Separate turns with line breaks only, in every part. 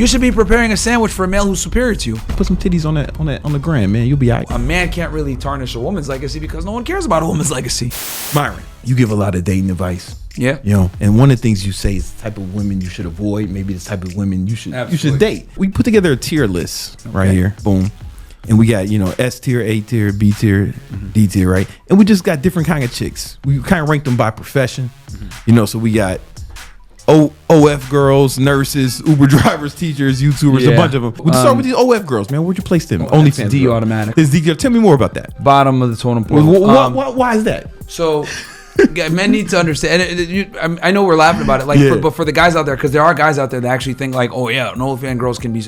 You should be preparing a sandwich for a male who's superior to you.
Put some titties on the gram, man. You'll be all right.
A man can't really tarnish a woman's legacy because no one cares about a woman's legacy.
Myron, you give a lot of dating advice.
Yeah.
You know, and one of the things you say is the type of women you should avoid, maybe the type of women you should date. We put together a tier list right here. Boom. And we got, S tier, A tier, B tier, D tier, right? And we just got different kind of chicks. We kind of ranked them by profession. So we got OF girls, nurses, Uber drivers, teachers, YouTubers, a bunch of them. We'll start with these OF girls, man. Where'd you place them? OnlyFans.
D automatic.
It's D. Tell me more about that.
Bottom of the totem pole.
Why is that?
So men need to understand. And I know we're laughing about it, but for the guys out there, because there are guys out there that actually think like, oh yeah, an OnlyFans girls can be.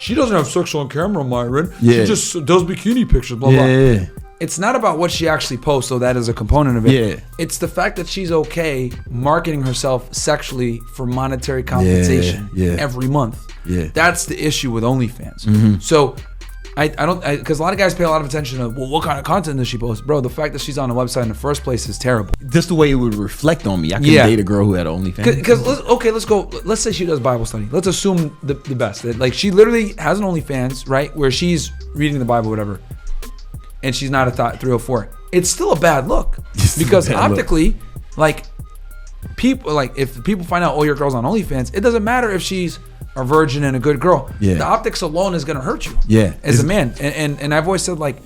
She doesn't have sex on camera, Myron. Yeah. She just does bikini pictures. Blah blah. It's not about what she actually posts, though that is a component of it. Yeah. It's the fact that she's okay marketing herself sexually for monetary compensation every month. Yeah. That's the issue with OnlyFans. So I don't, because a lot of guys pay a lot of attention to, well, what kind of content does she post? Bro, the fact that she's on the website in the first place is terrible.
Just the way it would reflect on me. I couldn't date a girl who had OnlyFans.
Because, let's go. Let's say she does Bible study. Let's assume the best. Like, she literally has an OnlyFans, right? Where she's reading the Bible, whatever. And she's not a 304. It's still a bad look. Because optically, like, people, like, if people find out, oh, your girl's on OnlyFans, it doesn't matter if she's a virgin and a good girl. Yeah. The optics alone is gonna hurt you. Yeah. As a man. And I've always said, like,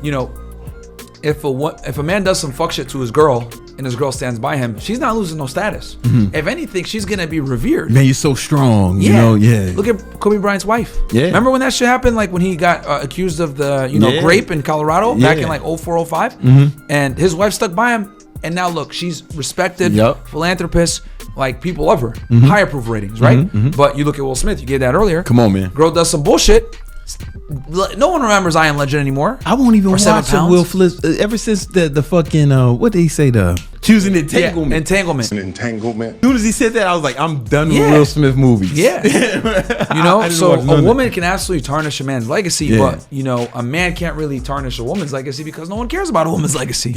if a man does some fuck shit to his girl and his girl stands by him, she's not losing no status. If anything, she's gonna be revered.
Man, you're so strong. Look at Kobe Bryant's wife. Yeah.
Remember when that shit happened? Like when he got accused of the grape in Colorado back in like 04, 05? And his wife stuck by him. And now look, she's respected, philanthropist, like people love her. High approval ratings, right? But you look at Will Smith, you gave that earlier.
Come on, man.
Girl does some bullshit. No one remembers I Am Legend anymore.
I won't even watch a Will Smith ever since the fucking what did he say, the choosing entanglement.
Entanglement.
As soon as he said that, I was like, I'm done with Will Smith movies.
Yeah. So a woman can absolutely tarnish a man's legacy, but a man can't really tarnish a woman's legacy because no one cares about a woman's legacy.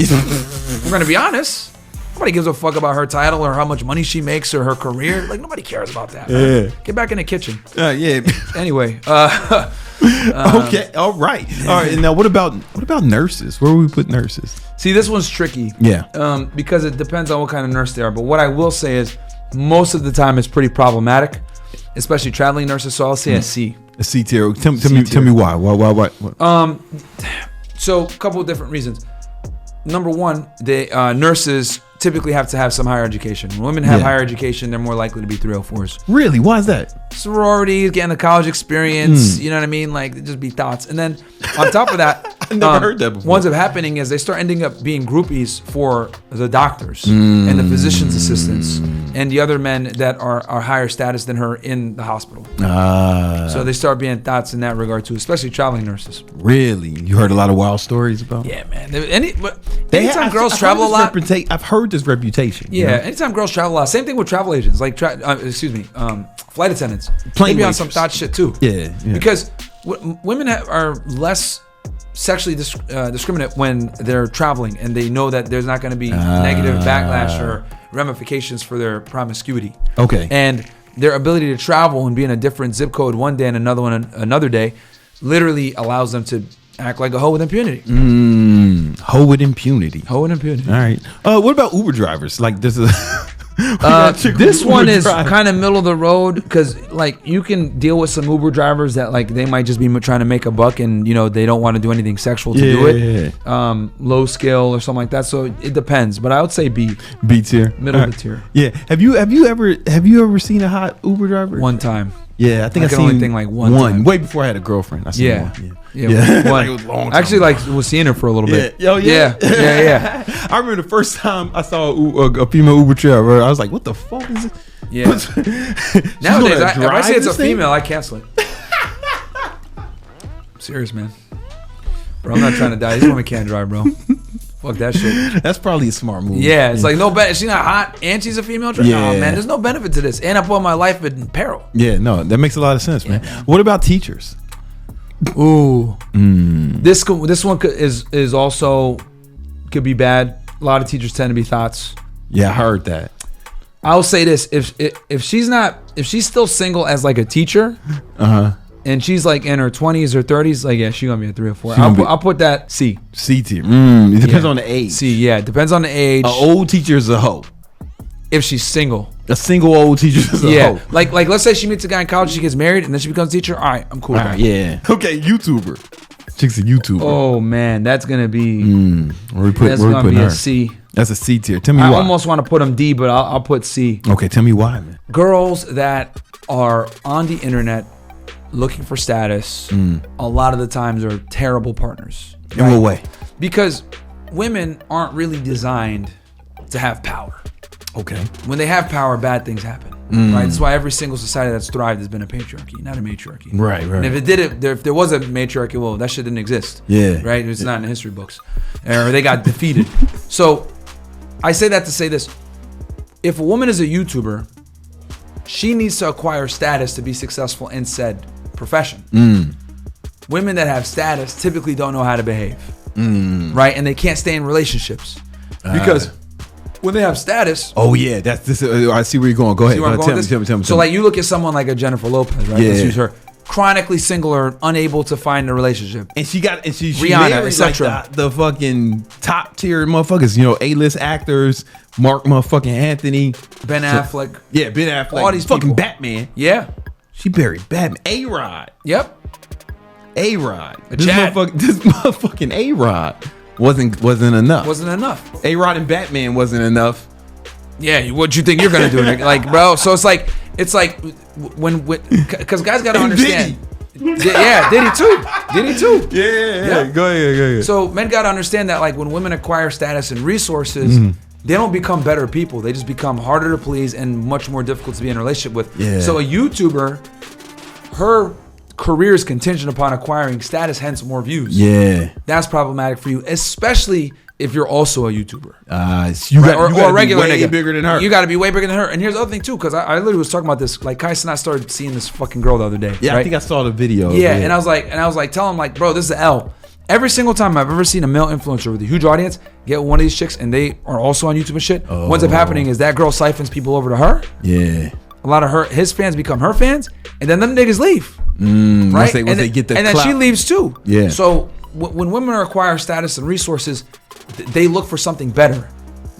We're gonna be honest. Nobody gives a fuck about her title or how much money she makes or her career. Like, nobody cares about that. Yeah. Get back in the kitchen. Anyway.
Okay. All right. And now what about nurses? Where would we put nurses?
See, this one's tricky.
Yeah.
Because it depends on what kind of nurse they are. But what I will say is most of the time it's pretty problematic, especially traveling nurses. So I'll say a C.
A C tier. Tell me why. Why?
So a couple of different reasons. Number one, nurses typically have to have some higher education. When women have higher education, they're more likely to be 304s.
Really? Why is that?
Sororities, getting the college experience, you know what I mean? Like, just be thoughts. And then on top of that,
I never heard that before.
What ends up happening is they start ending up being groupies for the doctors and the physician's assistants and the other men that are higher status than her in the hospital. So they start being thoughts in that regard too, especially traveling nurses.
Really? You heard a lot of wild stories about?
Yeah, man. Anytime girls travel a lot,
I've heard this reputation.
Yeah, anytime girls travel a lot. Same thing with travel agents, like flight attendants. Maybe on some thought shit too.
Yeah.
Because women are less sexually discriminate when they're traveling, and they know that there's not going to be negative backlash or ramifications for their promiscuity.
Okay.
And their ability to travel and be in a different zip code one day and another one another day literally allows them to act like a hoe with impunity.
Hoe with impunity.
Hoe with impunity.
All right. What about Uber drivers? Like this is.
This one is kind of middle of the road because like you can deal with some Uber drivers that like they might just be trying to make a buck and they don't want to do anything sexual to do it. Low skill or something like that. So it depends, but I would say B tier, middle of the tier.
Yeah. Have you ever seen a hot Uber driver?
One time.
Yeah, I think I seen
only thing like one time.
Way before I had a girlfriend. I seen one.
Yeah.
Like it was a long time
actually,
ago.
was seeing her for a little bit.
Yeah. I remember the first time I saw a female Uber driver. I was like, "What the fuck is it?"
Yeah. Nowadays, if I say it's a female, I cancel it. I'm serious, man. Bro, I'm not trying to die. This woman can't drive, bro. Fuck that shit.
That's probably a smart move.
Yeah, it's like no benefit. She's not hot and she's a female driver.
Yeah.
No, man, there's no benefit to this. And I put my life in peril.
Yeah, no, that makes a lot of sense, man. What about teachers?
Ooh. This one is also could be bad. A lot of teachers tend to be thoughts.
Yeah, I heard that.
I'll say this: if she's still single as like a teacher, and she's like in her 20s or 30s, like yeah, she's gonna be a 3 or 4. I'll put that C.
C tier. It depends on the age.
C, yeah, it depends on the age.
An old teacher is a hoe.
If she's single.
A single old teacher is a hoe.
Like let's say she meets a guy in college, she gets married, and then she becomes a teacher. All right, I'm cool with that.
Yeah. Okay, YouTuber. Chick's a YouTuber.
Oh man, that's gonna be.
Where we put her?
A C.
That's a C tier. Tell me why.
I almost want to put them D, but I'll put C.
Okay, tell me why, man.
Girls that are on the internet looking for status, a lot of the times are terrible partners.
In what way?
Because women aren't really designed to have power.
Okay.
When they have power, bad things happen. Right. That's why every single society that's thrived has been a patriarchy, not a matriarchy.
Right.
And if there was a matriarchy, well, that shit didn't exist.
Yeah.
Right. It's not in the history books, or they got defeated. So, I say that to say this: if a woman is a YouTuber, she needs to acquire status to be successful in said profession. Women that have status typically don't know how to behave, right? And they can't stay in relationships because when they have status.
Oh yeah, that's this. I see where you're going. Go ahead. Tell me.
So like you look at someone like a Jennifer Lopez, right?
Yeah.
Let's use her. Chronically single or unable to find a relationship.
And she
Rihanna,
married
etc.
Like the fucking top tier motherfuckers, A-list actors, Mark motherfucking Anthony,
Ben Affleck.
Yeah, Ben Affleck.
All these
fucking
people.
Batman.
Yeah.
She buried Batman. A-Rod.
Yep.
A-Rod.
This
motherfucking A-Rod wasn't enough.
Wasn't enough.
A-Rod and Batman wasn't enough.
Yeah, what you think you're gonna do? Like, bro. So it's like when because guys gotta understand. Yeah, did he too?
Yeah. Go ahead.
So men gotta understand that like when women acquire status and resources, they don't become better people. They just become harder to please and much more difficult to be in a relationship with.
Yeah.
So a YouTuber, her career is contingent upon acquiring status, hence more views.
Yeah.
That's problematic for you, especially if you're also a YouTuber.
You
or a regular
be way
nigga.
bigger than her.
You got to be way bigger than her. And here's the other thing too, because I literally was talking about this. Like Kai and I started seeing this fucking girl the other day.
Yeah,
right?
I think I saw the video.
Yeah, and I was like, tell him like, bro, this is an L. Every single time I've ever seen a male influencer with a huge audience get one of these chicks and they are also on YouTube and shit, what ends up happening is that girl siphons people over to her.
Yeah.
A lot of his fans become her fans, and then them niggas leave.
Right? Once they get the
and then she leaves too.
Yeah.
So when women acquire status and resources, they look for something better.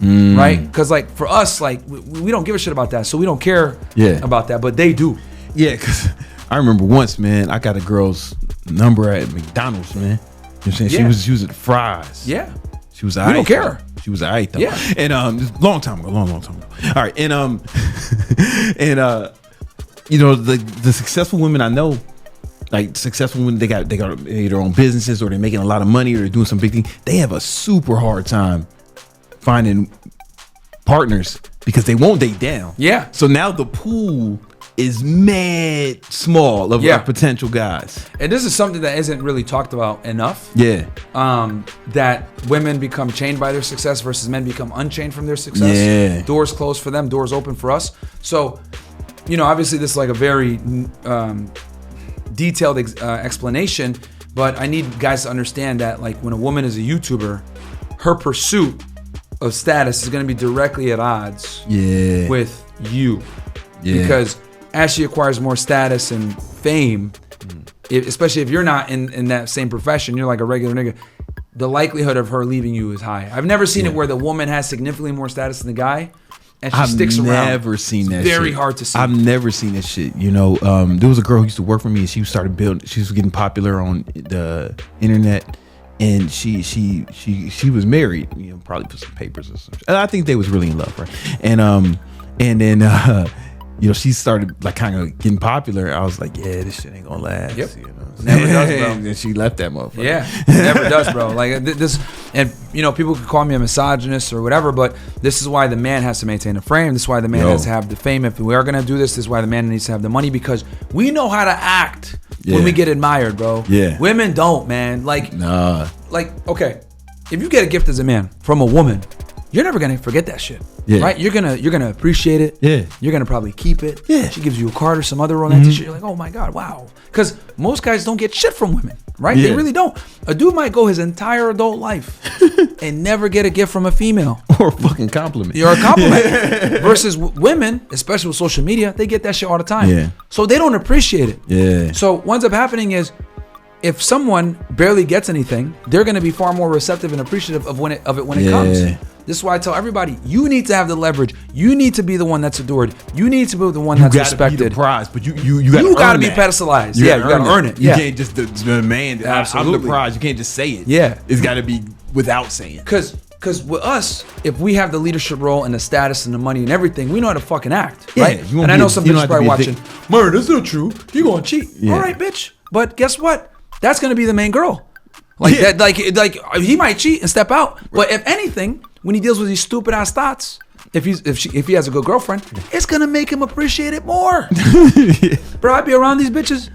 Right? Because like for us, like we don't give a shit about that, so we don't care about that, but they do.
Yeah, because I remember once, man, I got a girl's number at McDonald's, man. You know what I'm saying? She was at Fry's.
Yeah.
She was
We don't care.
She was alright though.
Yeah.
And long time ago. All right. And the successful women I know, like successful women, they got their own businesses or they're making a lot of money or they're doing some big thing. They have a super hard time finding partners because they won't date down.
Yeah.
So now the pool is mad small of potential guys.
And this is something that isn't really talked about enough.
Yeah.
That women become chained by their success versus men become unchained from their success.
Yeah.
Doors closed for them, doors open for us. So, obviously this is like a very detailed explanation, but I need guys to understand that like when a woman is a YouTuber, her pursuit of status is going to be directly at odds with you. Yeah. Because as she acquires more status and fame, especially if you're not in that same profession, you're like a regular nigga, the likelihood of her leaving you is high. I've never seen it where the woman has significantly more status than the guy, and she sticks around.
I've never seen that.
Very hard to see.
I've never seen that shit. There was a girl who used to work for me, and she was getting popular on the internet, and she was married. Probably put some papers or something. And I think they was really in love, right? And then. She started like kind of getting popular. I was like, yeah, this shit ain't gonna last.
Yep. Never does, bro.
And she left that motherfucker.
Yeah, never does, bro. Like this, and people could call me a misogynist or whatever, but this is why the man has to maintain a frame. This is why the man has to have the fame. If we are gonna do this is why the man needs to have the money, because we know how to act when we get admired, bro.
Yeah.
Women don't, man. Like,
nah.
Like, okay, if you get a gift as a man from a woman, you're never gonna forget that shit.
Yeah.
Right? You're gonna appreciate it.
Yeah.
You're gonna probably keep it.
Yeah.
She gives you a card or some other romantic shit. You're like, oh my God, wow. Because most guys don't get shit from women, right?
Yeah.
They really don't. A dude might go his entire adult life and never get a gift from a female.
Or a fucking compliment.
Or a compliment. Versus women, especially with social media, they get that shit all the time.
Yeah.
So they don't appreciate it.
Yeah.
So what ends up happening is, if someone barely gets anything, they're going to be far more receptive and appreciative of it when it comes. This is why I tell everybody, you need to have the leverage. You need to be the one that's adored. You need to be the one that's respected.
You got to be the prize, but you
got to be pedestalized. You got to earn it.
You can't just demand.
Absolutely.
I'm the prize. You can't just say it.
Yeah,
it's got to be without saying.
Because with us, if we have the leadership role and the status and the money and everything, we know how to fucking act, right? And I know some bitches probably watching. Myron, that's not true. You gonna cheat? Yeah. All right, bitch. But guess what? That's gonna be the main girl. That, like he might cheat and step out. But if anything, when he deals with these stupid ass thoughts, if he has a good girlfriend, it's gonna make him appreciate it more. Bro, I be around these bitches.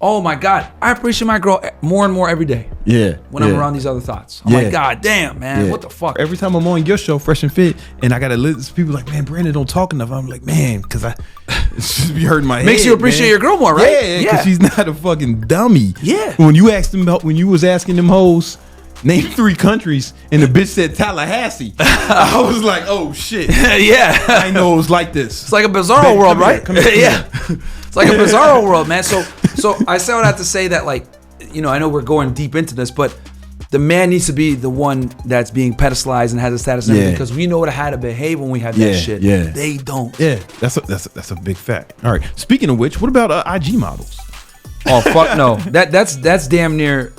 Oh my God, I appreciate my girl more and more every day.
Yeah.
When I'm around these other thoughts, I'm like, God damn, man, what the fuck?
Every time I'm on your show, Fresh and Fit, and I gotta listen, people like, man, Brandon don't talk enough. I'm like, man, because it's just be hurting my head.
Makes you appreciate your girl more, right?
Yeah, because she's not a fucking dummy.
Yeah.
When you asked them, when you was asking them hoes, name 3 countries, and the bitch said Tallahassee. I was like, oh shit.
Yeah.
I know it was like this.
It's like a bizarro world, right? Come here. Yeah. It's like a bizarro world, man. So I say all that to say that, like, I know we're going deep into this, but the man needs to be the one that's being pedestalized and has a status and everything, because we know how to behave when we have that shit. Yeah. They don't.
Yeah. That's a big fact. All right. Speaking of which, what about IG models?
Oh fuck no. That's damn near.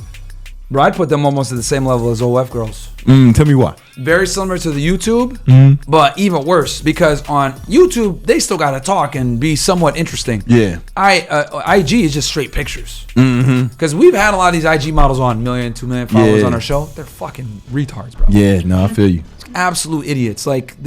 Bro, I'd put them almost at the same level as OF girls.
Tell me why.
Very similar to the YouTube, but even worse, because on YouTube they still gotta talk and be somewhat interesting.
Yeah.
IG is just straight pictures. Because we've had a lot of these IG models on 1 million, 2 million followers on our show. They're fucking retards, bro.
Yeah, no, I feel you.
Absolute idiots. Like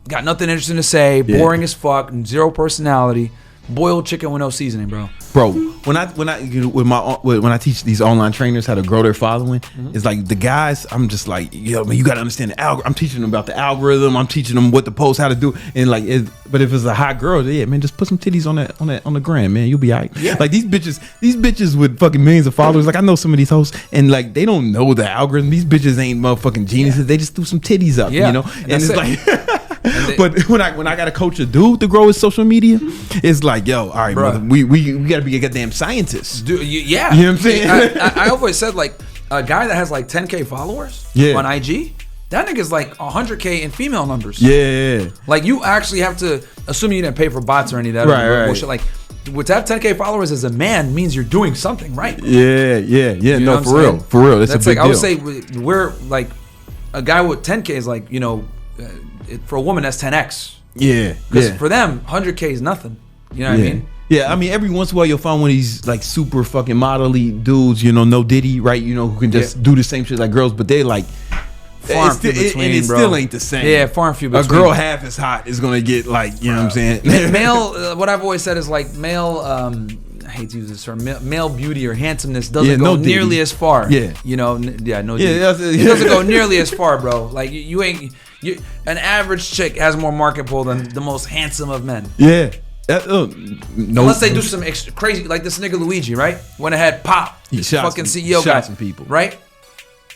got nothing interesting to say, boring as fuck, zero personality. Boiled chicken with no seasoning, bro.
Bro, when I teach these online trainers how to grow their following, it's like the guys, I'm just like, man, you got to understand the algorithm. I'm teaching them about the algorithm. I'm teaching them what to post, how to do, and like, but if it's a hot girl, man, just put some titties on the gram, man, you'll be alright. Yeah. Like these bitches with fucking millions of followers. Like I know some of these hosts, and like they don't know the algorithm. These bitches ain't motherfucking geniuses. Yeah. They just threw some titties up, and it's like. But when I gotta coach a dude to grow his social media, it's like, yo, all right, brother, we gotta be a goddamn scientist.
Dude, yeah.
You know what I'm saying?
I always said, like, a guy that has like 10K followers on IG, that nigga's like 100K in female numbers.
Yeah.
Like, you actually have to, assuming you didn't pay for bots or any of that bullshit, like, to have 10K followers as a man means you're doing something right.
Yeah. You know for real. That's a big
like,
deal.
I would say we're like, a guy with 10K is like, for a woman that's 10x.
Yeah.
Because for them, 100K is nothing. You know what I mean?
Yeah, I mean, every once in a while you'll find one of these like super fucking modelly dudes, no Diddy, right? Who can just do the same shit like girls, but they like
far and few between,
and it still ain't the same.
Yeah, far and few between.
A girl half as hot is gonna get like, you know what I'm saying?
Male, what I've always said is like male. I hate to use this term. Male beauty or handsomeness doesn't go nearly as far. Yeah, no. It doesn't go nearly as far, bro. Like you ain't. An average chick has more market pull than the most handsome of men.
Yeah.
No, unless they do some crazy, like this nigga Luigi, right? Went ahead, pop. This fucking CEO guy.
Some people,
right?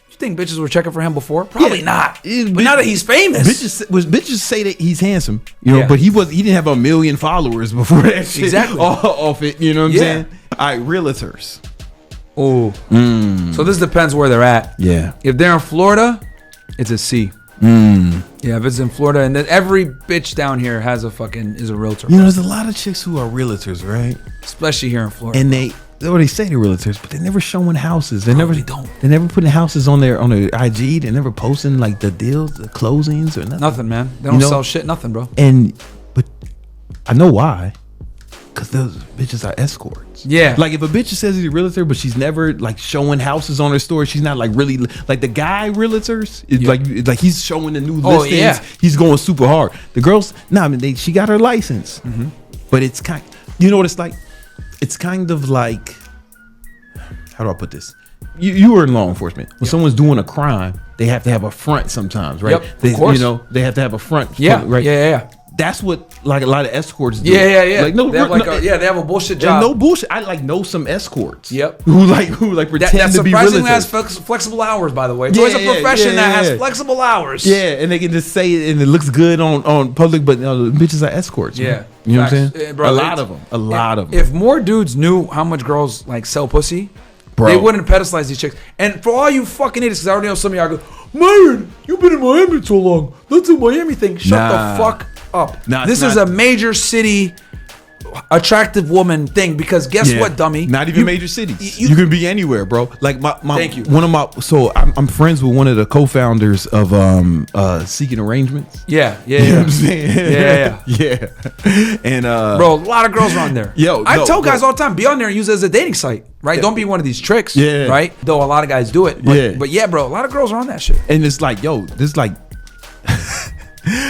You think bitches were checking for him before? Probably not. But now that he's famous,
bitches say that he's handsome, but he didn't have 1 million followers before that shit.
Exactly.
Off it, you know what I'm saying? All right, realtors.
Oh. So this depends where they're at.
Yeah.
If they're in Florida, it's a C. Yeah, if it's in Florida, and then every bitch down here is a realtor.
There's a lot of chicks who are realtors, right?
Especially here in Florida.
And they say they're realtors, but they're never showing houses. They never
don't.
They never putting houses on their IG. They're never posting like the deals, the closings, or nothing.
Nothing, man. They don't sell shit. Nothing, bro.
But I know why. Because those bitches are escorts.
Yeah.
Like if a bitch says she's a realtor, but she's never like showing houses on her store, she's not like really like the guy realtors. Like he's showing the new listings. Yeah. He's going super hard. The girls, she got her license, but it's you know what it's like? It's kind of like, how do I put this? you were in law enforcement. When someone's doing a crime, they have to have a front sometimes, right?
Yep, of course.
You know, they have to have a front.
Yeah,
right?
Yeah.
That's what like a lot of escorts do.
Yeah.
Like no,
they have a bullshit job.
No bullshit. I like know some escorts.
Yep.
Who pretend
that
to be
surprisingly
realtors.
has flexible hours, by the way. It's always a profession that has flexible hours.
Yeah, and they can just say it and it looks good on public, but the bitches are escorts.
Yeah.
Man. You know what I'm saying?
Bro,
a lot of them.
If more dudes knew how much girls like sell pussy,
bro,
they wouldn't pedestalize these chicks. And for all you fucking idiots, because I already know some of y'all go, Myron, you've been in Miami too long. Let's do Miami thing. Shut the fuck up.
Nah,
this is a major city attractive woman thing, because guess what, dummy?
Not even major cities. You can be anywhere, bro. Like my
thank you.
One of my I'm friends with one of the co-founders of Seeking Arrangements.
Yeah.
You know what I'm saying? Yeah. And
bro, a lot of girls are on there. I tell guys all the time, be on there and use it as a dating site, right? Yeah. Don't be one of these tricks, right? Though a lot of guys do it, but yeah, bro, a lot of girls are on that shit.
And it's like, yo, this like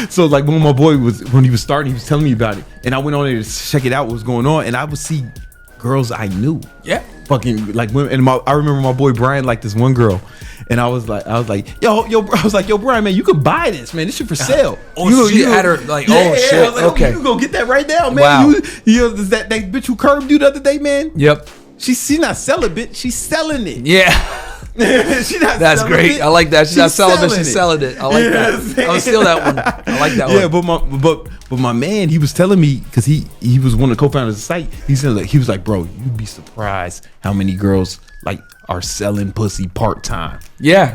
so like when my boy when he was starting, he was telling me about it, and I went on there to check it out, what was going on, and I would see girls I knew, fucking like women. And I remember my boy Brian liked this one girl, and I was like, yo, Brian, man, you could buy this, man. This shit for sale.
You had her like, shit,
like,
okay,
you can go get that right now, man.
Wow.
You know that bitch who curved you the other day, man.
Yep.
She's not selling, bitch. She's selling it.
Yeah.
That's
great.
It.
I like that. She's not selling, but she's selling it. I like that. I'm gonna steal that one. I like that one.
Yeah, but my man, he was telling me, because he was one of the co-founders of the site. He was like, bro, you'd be surprised how many girls like are selling pussy part time.
Yeah.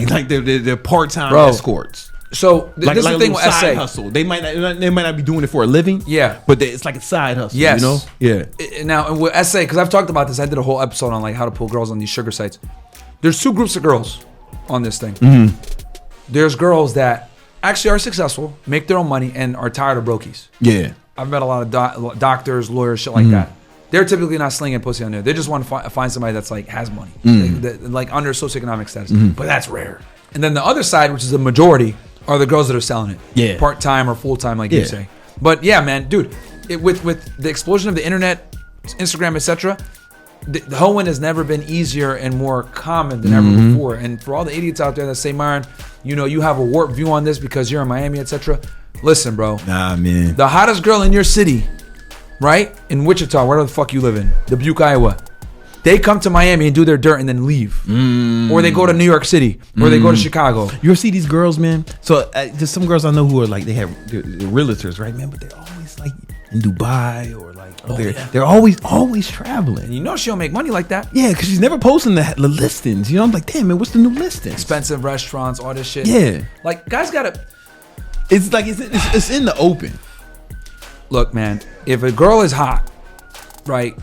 Like they're part time escorts.
So this is the thing with
side
SA.
hustle. They might not be doing it for a living.
Yeah,
but it's like a side hustle.
Yes.
You know. Yeah.
Now with SA, because I've talked about this. I did a whole episode on like how to pull girls on these sugar sites. There's two groups of girls on this thing.
Mm-hmm.
There's girls that actually are successful, make their own money, and are tired of brokies.
Yeah.
I've met a lot of doctors, lawyers, shit like that. They're typically not slinging pussy on there. They just want to find somebody that's like has money, like under socioeconomic status. But that's rare. And then the other side, which is the majority, are the girls that are selling it.
Yeah.
Part-time or full-time, like you say. But yeah, man, dude, with the explosion of the internet, Instagram, etc., the hoeing has never been easier and more common than ever before. And for all the idiots out there that say, Myron, you have a warped view on this because you're in Miami, etc. Listen, bro.
Nah, man.
The hottest girl in your city, right? In Wichita, where the fuck you live in, Dubuque, Iowa. They come to Miami and do their dirt and then leave. Or they go to New York City. Or they go to Chicago.
You ever see these girls, man? So there's some girls I know who are like, they're realtors, right, man? But they're always like in Dubai or like, they're always traveling.
And you know she don't make money like that.
Yeah, because she's never posting the listings. You know, I'm like, damn, man, what's the new listings?
Expensive restaurants, all this shit.
Yeah.
Like, guys gotta...
It's like, it's in the open.
Look, man, if a girl is hot, right...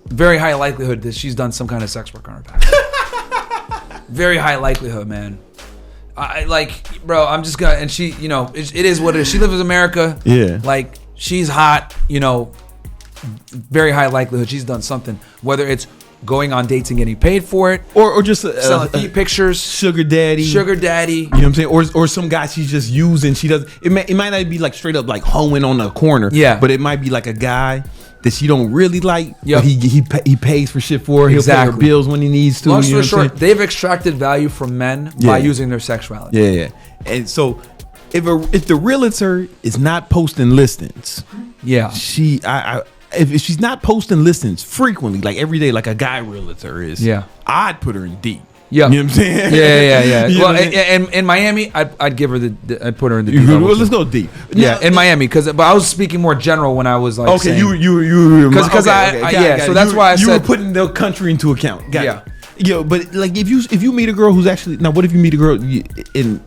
very high likelihood that she's done some kind of sex work on her past. Very high likelihood, man. I like, bro, I'm just gonna, and she, it is what it is. She lives in America.
Yeah.
Like, she's hot, very high likelihood she's done something. Whether it's going on dates and getting paid for it,
or just
selling feet pictures,
sugar daddy.
You know
what I'm saying? Or some guy she's just using. She does. It might not be like straight up like hoeing on the corner.
Yeah.
But it might be like a guy that she don't really like. But he pays for shit for her. He'll pay her bills when he needs to.
Long story short, they've extracted value from men by using their sexuality.
Yeah. And so if the realtor is not posting listings, if she's not posting listings frequently, like every day, like a guy realtor is, I'd put her in D.
Yeah,
you know what I'm saying?
Yeah. Well, in Miami, I'd give her I'd put her in the D.
Let's go D.
Yeah, in Miami, but I was speaking more general when I was like,
okay,
saying,
you
because so that's why I said
you were putting the country into account. Got it. But like if you meet a girl who's actually, now what if you meet a girl and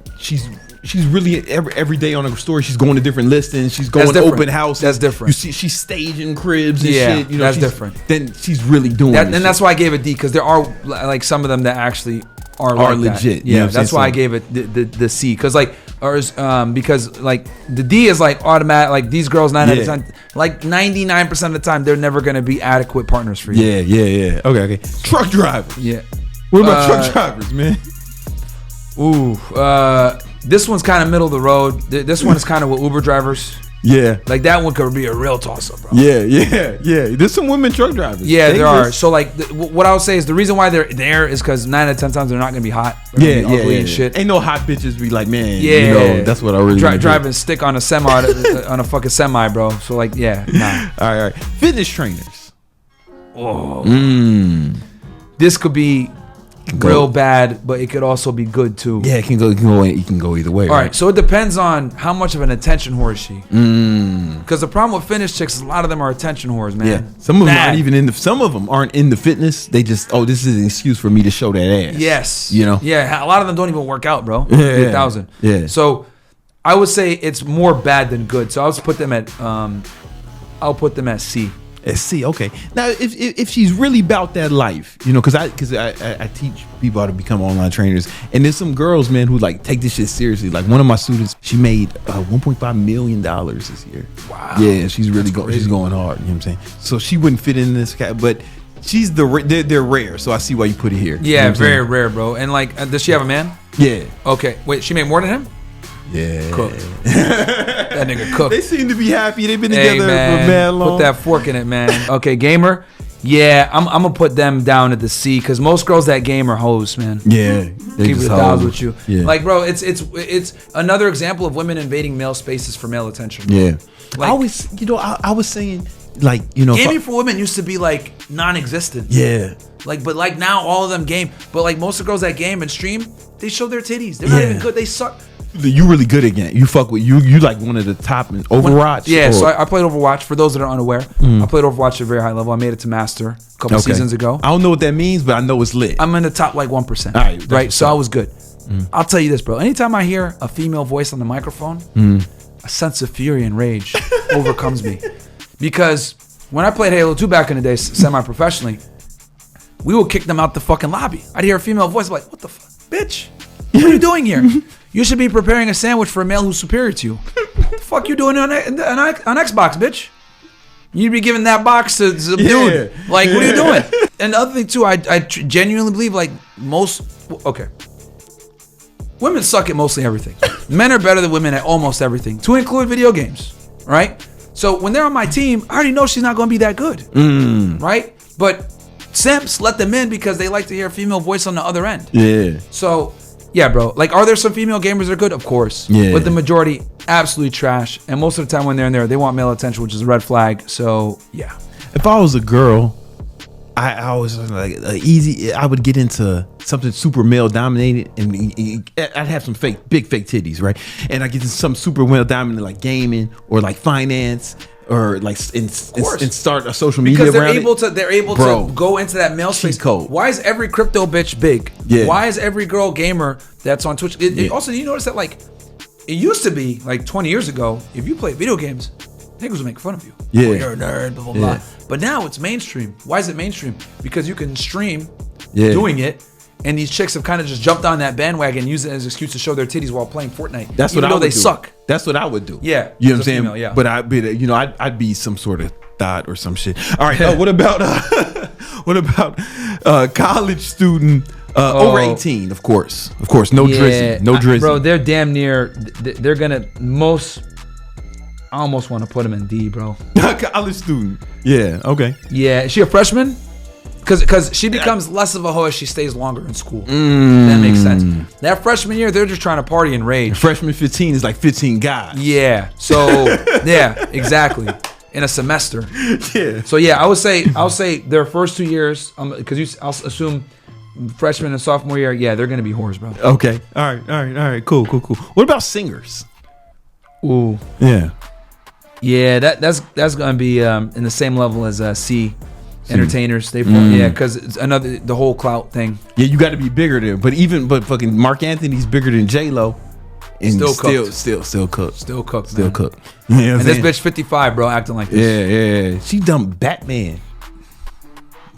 she's really every day on her story, she's going to different listings, she's going to open houses.
That's different.
You see, she's staging cribs and shit.
That's different.
Then she's really doing
that, and that's why I gave it D, because there are like some of them that actually are like
legit.
That. Yeah, that's why I gave it the C, because because like the D is like automatic. Like these girls, 9 out of 10, like 99% of the time, they're never gonna be adequate partners for you.
Yeah. Okay. Truck drivers.
Yeah.
What about truck drivers, man?
Ooh. This one's kind of middle of the road. This one is kind of with Uber drivers.
Yeah.
Like that one could be a real toss up, bro.
Yeah. There's some women truck drivers.
Yeah, there are. So like, what I would say is the reason why they're there is because 9 out of 10 times they're not gonna be hot. They're gonna be ugly and shit.
Ain't no hot bitches be like, man. Yeah, you know, that's what I really
driving stick on a semi on a fucking semi, bro. So like, yeah, nah.
All right. Fitness trainers.
Oh. This could be real bad, but it could also be good too.
Yeah, it can go either way.
All right, so it depends on how much of an attention whore is she. Because the problem with fitness chicks is a lot of them are attention whores, man.
Yeah, some of them aren't in the fitness. They just, this is an excuse for me to show that ass.
Yes,
you know.
Yeah, a lot of them don't even work out, bro.
Yeah,
8,000.
Yeah.
So I would say it's more bad than good. So I'll put them at C.
See, okay. Now, if she's really about that life, you know, because I teach people how to become online trainers, and there's some girls, man, who like take this shit seriously. Like one of my students, she made $1.5 million this year.
Wow.
Yeah, she's really she's going hard. You know what I'm saying? So she wouldn't fit in this cat, but she's they're rare. So I see why you put it here.
Yeah,
you know
very rare, bro. And like, does she have a man?
Yeah.
Okay. Wait, she made more than him?
Yeah.
Cook. That nigga cook.
They seem to be happy. They've been together for mad long.
Put that fork in it, man. Okay, gamer. Yeah, I'm gonna put them down at the C because most girls that game are hoes, man.
Yeah.
Keep it $1 with you.
Yeah.
Like, bro, it's another example of women invading male spaces for male attention. Bro.
Yeah.
Like,
I was saying, like, you know,
gaming for women used to be like non-existent.
Yeah.
Like, but like now all of them game. But like most of the girls that game and stream, they show their titties. They're not even good. They suck.
You really good again. You fuck with you like one of the top in Overwatch.
Yeah, so I played Overwatch. For those that are unaware, I played Overwatch at a very high level. I made it to master a couple seasons ago.
I don't know what that means, but I know it's lit.
I'm in the top like 1%.
All right,
right. So I was good. I'll tell you this, bro. Anytime I hear a female voice on the microphone, a sense of fury and rage overcomes me. Because when I played Halo 2 back in the day, semi-professionally, we would kick them out the fucking lobby. I'd hear a female voice like, "What the fuck, bitch? What are you doing here? You should be preparing a sandwich for a male who's superior to you. What the fuck you doing on Xbox, bitch? You'd be giving that box to some dude. Like, what are you doing?" And the other thing too, I genuinely believe like women suck at mostly everything. Men are better than women at almost everything, to include video games, right? So when they're on my team, I already know she's not going to be that good, right? But simps let them in because they like to hear a female voice on the other end.
Yeah.
So, yeah, bro. Like, are there some female gamers that are good? Of course.
Yeah.
But the majority, absolutely trash. And most of the time when they're in there, they want male attention, which is a red flag. So, yeah.
If I was a girl, I was like I would get into something super male dominated, and I'd have some big fake titties, right? And I get into some super male dominated like gaming or like finance. Or like and start a social media
because
around
they're able to go into that male space.
Code.
Why is every crypto bitch big?
Yeah.
Why is every girl gamer that's on Twitch? Also, you notice that like it used to be like 20 years ago, if you played video games, niggas would make fun of you.
Yeah.
Oh, you're a nerd, blah blah blah. But now it's mainstream. Why is it mainstream? Because you can stream doing it. And these chicks have kind of just jumped on that bandwagon and used it as an excuse to show their titties while playing Fortnite.
That's what I would do.
They suck.
That's what I would do.
Yeah.
You know what I'm saying?
Female, yeah.
But I'd be some sort of thought or some shit. All right. What about college student over 18? Of course. No drizzy. No drizzy.
Bro, they're damn near. They're gonna I almost want to put them in D, bro.
College student. Yeah. Okay.
Yeah. Is she a freshman? Because she becomes less of a hoe as she stays longer in school. That makes sense. That freshman year, they're just trying to party and rage.
Freshman 15 is like 15 guys.
Yeah. So yeah, exactly. In a semester.
Yeah.
So yeah, I'll say their first 2 years, because I'll assume freshman and sophomore year, yeah, they're gonna be whores, bro.
Okay. All right. Cool. What about singers?
Ooh.
Yeah.
Yeah, that's gonna be in the same level as C. Entertainers, because it's the whole clout thing.
Yeah, you got to be bigger than. But fucking Mark Anthony's bigger than J-Lo, and still cooked.
Still cooked.
Yeah,
and this bitch 55, bro, acting like this.
Yeah. She dumped Batman.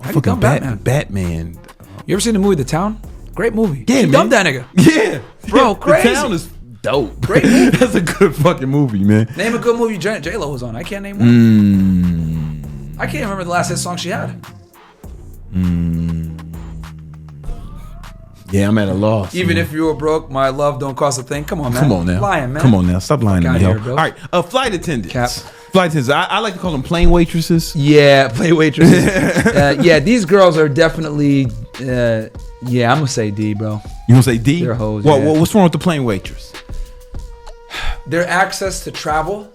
Fucking
Batman.
You ever seen the movie The Town? Great movie.
Yeah,
she
man.
dumped that nigga.
Yeah,
bro, crazy.
The Town is dope.
Great movie.
That's a good fucking movie, man.
Name a good movie J-Lo was on. I can't name one. I can't remember the last hit song she had.
Yeah, I'm at a loss.
Even if you were broke, my love don't cost a thing. Come on, man.
Come on now.
Lying, man.
Come on now. Stop lying to me.
Here, bro.
All right. Flight attendants.
Cap.
Flight attendants. I like to call them plane waitresses.
Yeah, play waitresses. Yeah, these girls are definitely. I'm gonna say D, bro.
You gonna say D?
They're hoes.
What's wrong with the plane waitress?
Their access to travel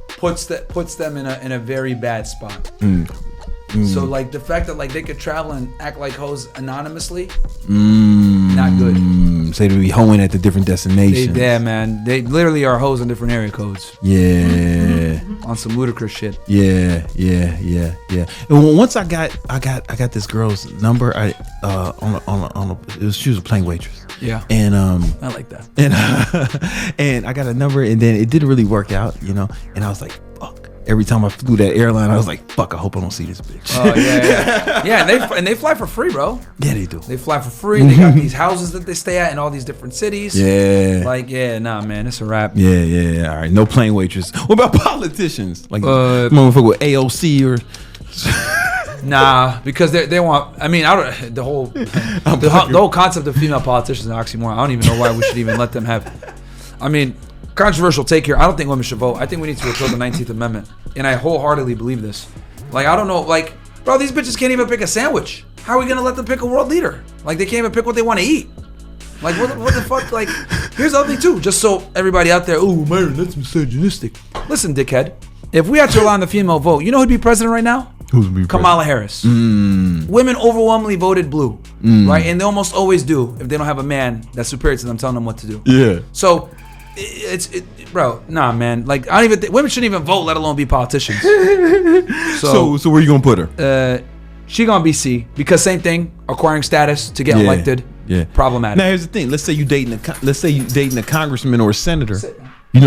puts them in a very bad spot. So like the fact that like they could travel and act like hoes anonymously, not good.
So they be hoeing at the different destinations.
Man. They literally are hoes on different area codes.
Yeah.
On some ludicrous shit.
Yeah. And once I got this girl's number, she was a plane waitress.
Yeah.
And
I like that.
And I got a number, and then it didn't really work out, And I was like, fuck. Every time I flew that airline, I was like, fuck, I hope I don't see this bitch.
Oh, yeah. Yeah, and they fly for free, bro.
Yeah, they do.
They fly for free. They got these houses that they stay at in all these different cities.
Yeah.
Like, nah, man, it's a wrap.
Yeah. All right, no plane waitress. What about politicians? Like, motherfucker with AOC or...
Nah, because they want. I mean, the whole concept of female politicians is an oxymoron. I don't even know why we should even let them have. I mean, controversial take here. I don't think women should vote. I think we need to repeal the 19th Amendment, and I wholeheartedly believe this. Like, I don't know, like, bro, these bitches can't even pick a sandwich. How are we gonna let them pick a world leader? Like, they can't even pick what they want to eat. Like, what the fuck? Like, here's the other thing too. Just so everybody out there, oh, Myron, that's misogynistic. Listen, dickhead. If we had to rely on the female vote, you know who'd be president right now?
Who's be
Kamala Harris. Women overwhelmingly voted blue, right? And they almost always do if they don't have a man that's superior to them telling them what to do.
Yeah.
So, bro, nah, man. Like, I don't even think women shouldn't even vote, let alone be politicians.
So where you gonna put her?
She gonna be C because same thing, acquiring status to get elected.
Yeah.
Problematic.
Now here's the thing. Let's say you dating a congressman or a senator.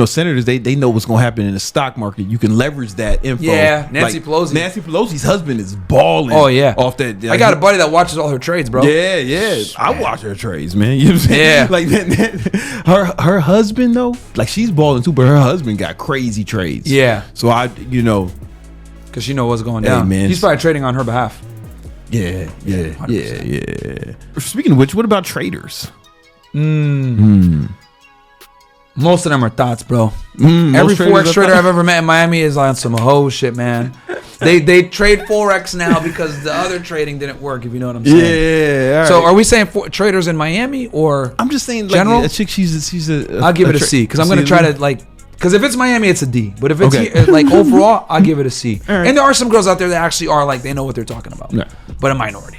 Senators, they know what's gonna happen in the stock market. You can leverage that info.
Yeah, Nancy Pelosi.
Nancy Pelosi's husband is balling.
Oh yeah,
off that.
I got a buddy that watches all her trades, bro.
Yeah. I watch her trades, man. You know what I'm saying?
Yeah.
Like her husband though, like she's balling too, but her husband got crazy trades.
Yeah.
So
because she know what's going down.
Man,
he's probably trading on her behalf.
Yeah. Speaking of which, what about traders?
Most of them are thoughts, bro. Every Forex trader I've ever met in Miami is on some hoe shit, man. They trade Forex now because the other trading didn't work, if you know what I'm saying.
Yeah.
So are we saying traders in Miami or
I'm just saying, like,
general?
a chick, she's a
I'll give it a C because I'm going to try to, like, because if it's Miami, it's a D. But if it's here, like overall, I'll give it a C. Right. And there are some girls out there that actually are like, they know what they're talking about. Yeah. But a minority.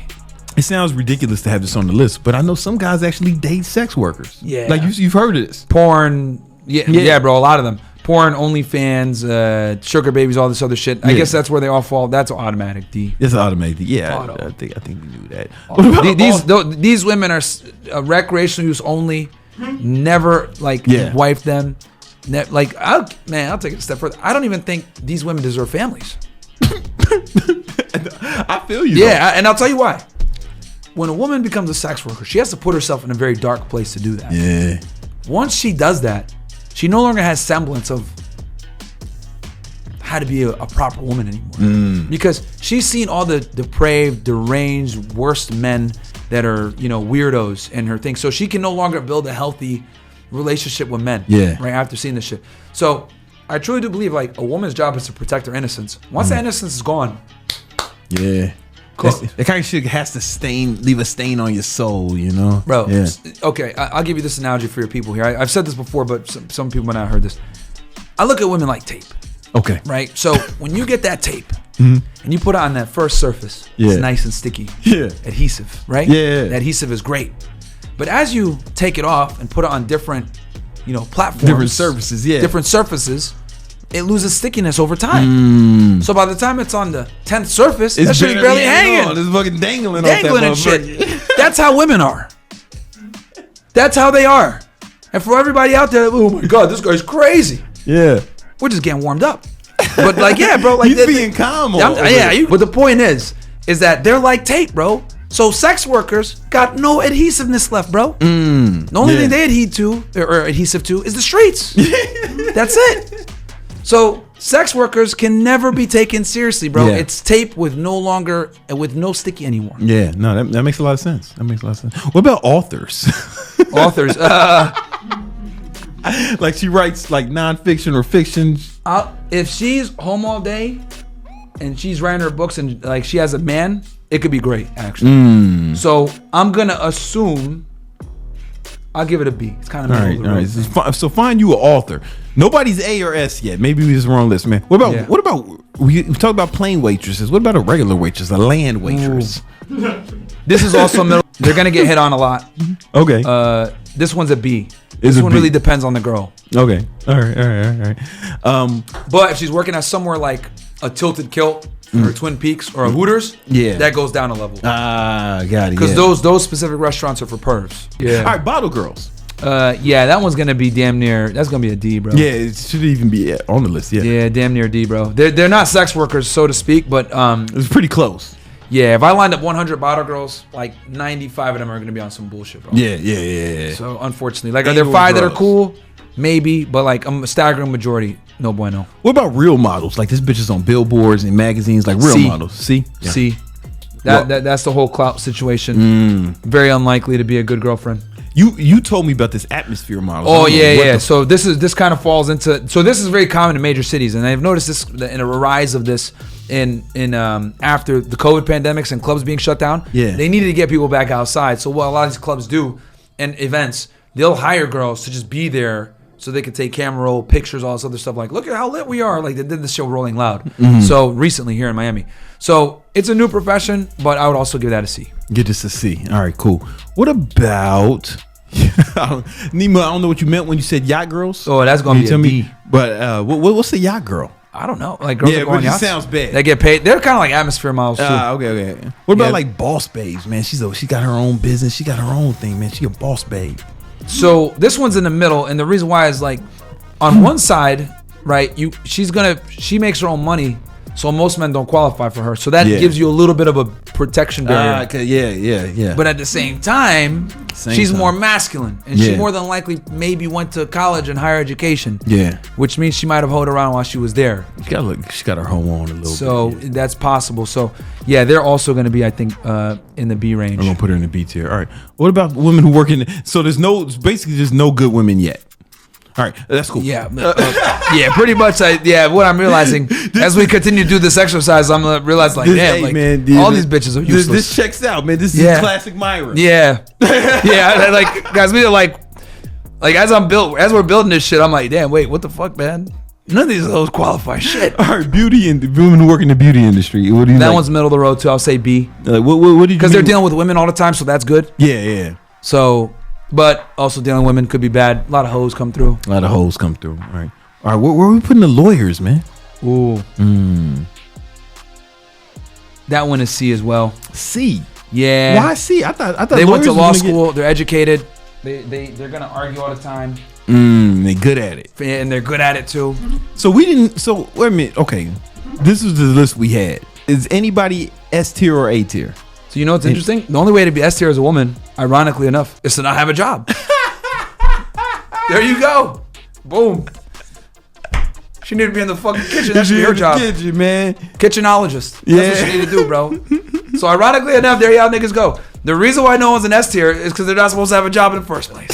It sounds ridiculous to have this on the list, but I know some guys actually date sex workers.
Yeah.
Like you've heard of this.
Porn. Yeah, bro. A lot of them. Porn, OnlyFans, sugar babies, all this other shit. I guess that's where they all fall. That's automatic D.
It's automatic D. Yeah, I think we knew that.
These women are recreational use only. Never wife them. I'll take it a step further. I don't even think these women deserve families.
I feel you.
Yeah, and I'll tell you why. When a woman becomes a sex worker, she has to put herself in a very dark place to do that.
Yeah.
Once she does that, she no longer has semblance of how to be a proper woman anymore. Because she's seen all the depraved, deranged, worst men that are, weirdos in her thing. So she can no longer build a healthy relationship with men.
Yeah.
Right after seeing this shit. So I truly do believe like a woman's job is to protect her innocence. Once that innocence is gone.
Yeah. That kind of shit has to leave a stain on your soul,
Bro,
yeah.
Okay, I'll give you this analogy for your people here. I've said this before, but some people might not have heard this. I look at women like tape.
Okay.
Right? So when you get that tape and you put it on that first surface, it's nice and sticky.
Yeah.
Adhesive, right?
Yeah.
The adhesive is great. But as you take it off and put it on different, platforms. Different surfaces, it loses stickiness over time. So by the time it's on the 10th surface, that shit is barely hanging.
It's fucking dangling
and shit. That's how women are. That's how they are. And for everybody out there, oh my God, this guy's crazy.
Yeah.
We're just getting warmed up. But bro. Like
he's being calm.
But the point is that they're like tape, bro. So sex workers got no adhesiveness left, bro. The only thing they adhere to or adhesive to is the streets. That's it. So Sex workers can never be taken seriously, bro.
Yeah.
It's tape with no sticky anymore.
Yeah, no, that makes a lot of sense. What about authors?
Authors,
like she writes like nonfiction or fiction.
if she's home all day and she's writing her books and like she has a man, it could be great actually. So I'm gonna assume I'll give it a B. It's kind of
all right. So find you an author. Nobody's A or S yet. Maybe we just wrong list, man. What about we talk about plain waitresses? What about a regular waitress, a land waitress?
This is also middle. They're gonna get hit on a lot.
Okay.
This one's a B.
Is
This
a
one
B.
really depends on the girl.
Okay. All right.
But if she's working at somewhere like a Tilted Kilt or Twin Peaks or a Hooters,
Yeah.
that goes down a level.
Got it.
Because those specific restaurants are for pervs. Yeah.
All right, bottle girls.
Yeah, that one's gonna be damn near. That's gonna be a D, bro.
Yeah, it should even be on the list. Yeah.
Yeah, damn near D, bro. They're not sex workers, so to speak, but
It's pretty close.
yeah. If I lined up 100 bottle girls, like 95 of them are gonna be on some bullshit, bro.
Yeah.
So unfortunately, like, are there 5 that are cool? Maybe, but like a staggering majority, no bueno.
What about real models? Like this bitch is on billboards and magazines, like real
C.
models. See? Yeah.
See, that's the whole clout situation. Very unlikely to be a good girlfriend.
You told me about this atmosphere model.
Oh yeah. So this kind of falls into. So this is very common in major cities, and I've noticed this in a rise of this in after the COVID pandemics and clubs being shut down.
Yeah.
They needed to get people back outside. So what a lot of these clubs do and events, they'll hire girls to just be there so they could take camera roll, pictures, all this other stuff. Like, look at how lit we are. Like they did the show Rolling Loud. So recently here in Miami. So it's a new profession, but I would also give that a C.
Get this a C. All right, cool. What about Nima? I don't know what you meant when you said yacht girls.
Oh, that's gonna be a D.
But what's the yacht girl?
I don't know. Like girls that go on
but it
yachts.
sounds bad.
They get paid. They're kind of like atmosphere models too.
Okay. What about
Yeah.
like boss babes, man? She got her own business. She got her own thing, man. She a boss babe.
So this one's in the middle, and the reason why is like, on one side, right? She makes her own money, so most men don't qualify for her. So that gives you a little bit of a protection barrier.
Yeah.
But at the same time, she's more masculine, and she
Yeah.
more than likely maybe went to college and higher education.
Yeah.
Which means she might have hoed around while she was there.
She got her home on a little
So
bit.
that's possible. So yeah, they're also going to be, I think, in the B range.
I'm gonna put her in the B tier. All right. What about women who work in? So there's basically just no good women yet. All right, that's cool.
Yeah, yeah, pretty much. What I'm realizing as we continue to do this exercise, I'm gonna realize like, all these bitches are useless.
This checks out, man. This is classic Myron.
Yeah, like guys, we like as we're building this shit, I'm like, damn, wait, what the fuck, man? None of these hoes qualify shit.
All right, beauty and women who work in the beauty industry. What do you?
That one's middle of the road too. I'll say B.
What do you?
Because they're dealing with women all the time, so that's good.
Yeah.
So, but also dealing with women could be bad. A lot of hoes come through.
All right. Where are we putting the lawyers, man?
Ooh. That one is C as well.
C.
Yeah.
Why C? I thought
they went to law school. They're educated. They're gonna argue all the time.
They good at it,
and they're good at it too.
So wait a minute. Okay, this is the list we had. Is anybody S tier or A tier?
So you know what's interesting? The only way to be S tier as a woman, ironically enough, is to not have a job. There you go. Boom. She need to be in the fucking kitchen. That should be her job.
Kitchen, man.
Kitchenologist. That's what she need to do, bro. So ironically enough, there y'all niggas go. The reason why no one's an S tier is because they're not supposed to have a job in the first place.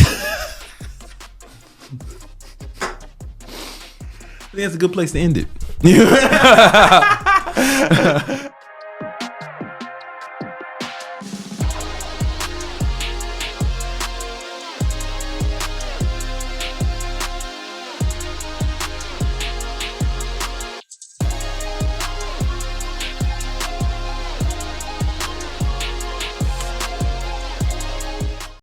I think that's a good place to end it.